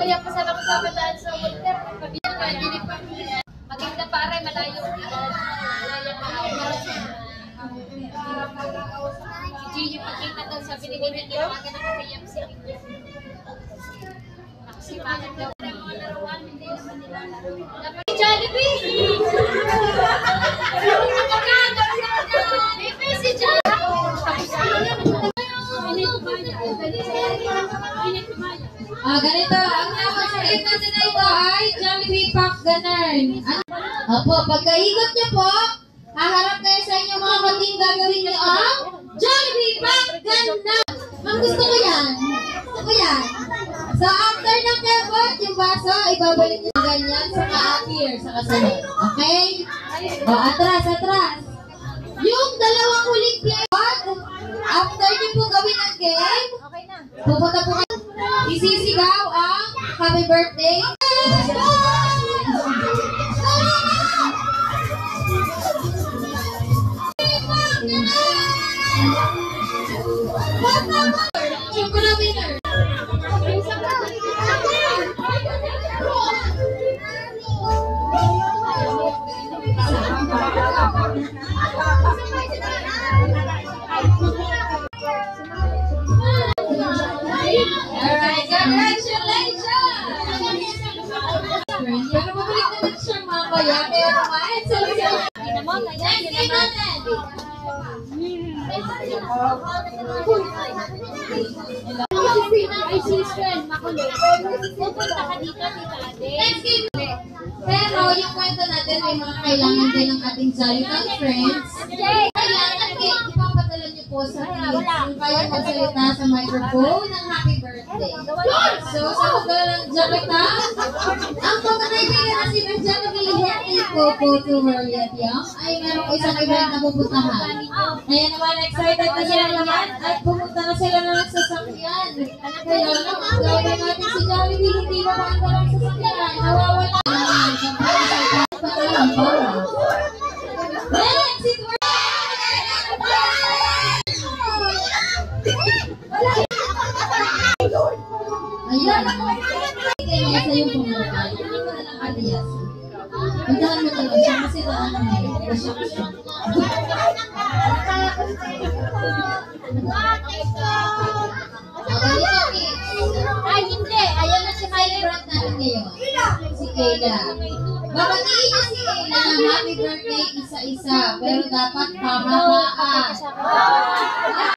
Kaya pasalamat sa kabataan sa Walter. Maganda pare, malayo. Si Gigi pagkita daw sa binibigyan niya mga ganang kapayam siya. Maksimangan daw ng mga laruan, hindi naman nila laro. Dapat si Jollibee! Bibi si ganito, ang tawag sa ito dito ay Jollibee Pack Ganern. Opo, pagkaikot niyo po, haharap kayo sa inyong mga kating gagawin niyo ang Jollibee Pack Ganern. Ma'am, gusto ko yan. Gusto ko yan. So, after ng kebot, yung baso, ibabalik niyo ganyan sa ka-appear sa kasunod. Okay? O, atras, atras. Yung dalawang huling play, after niyo po gawin ang game, pupunta po kayo. Isisigaw ang happy birthday. Chocolate winner. Alright, congratulations! Pero mabalik naman siya mamaya, kaya naman, salamat. Next game natin! Ay, sister, makulo. Pupunta ka dito, tita Ate. Next game! Pero yung kwento natin, may mga kailangan din ng ating Jollibee friends. Kailangan ipapadala niyo po sa kids kung kayo magsalita sa microphone ng happy birthday. So, sa pagdala ng Jollibee, ang pagkakaibigan na ng Jollibee Happy Coco to Harriet Young ay meron isang event na pupuntahan. Kaya naman, excited na sila naman at pumunta na sila ng sasakyan. Kaya lang, ang gawin natin si Jollibee, hindi ba makita ng sasakyan? Nawawala. Next, it works! Ayan. Kaya sa yung pumunta. Hindi ko na lang alias. Puntahan mo talaga siya kasi daan na ngayon. Ay, hindi. Ayaw na si Kayla brand natin ngayon. Si Kayla. Babatiin niya si Kayla ng happy birthday isa-isa. Pero dapat pahaba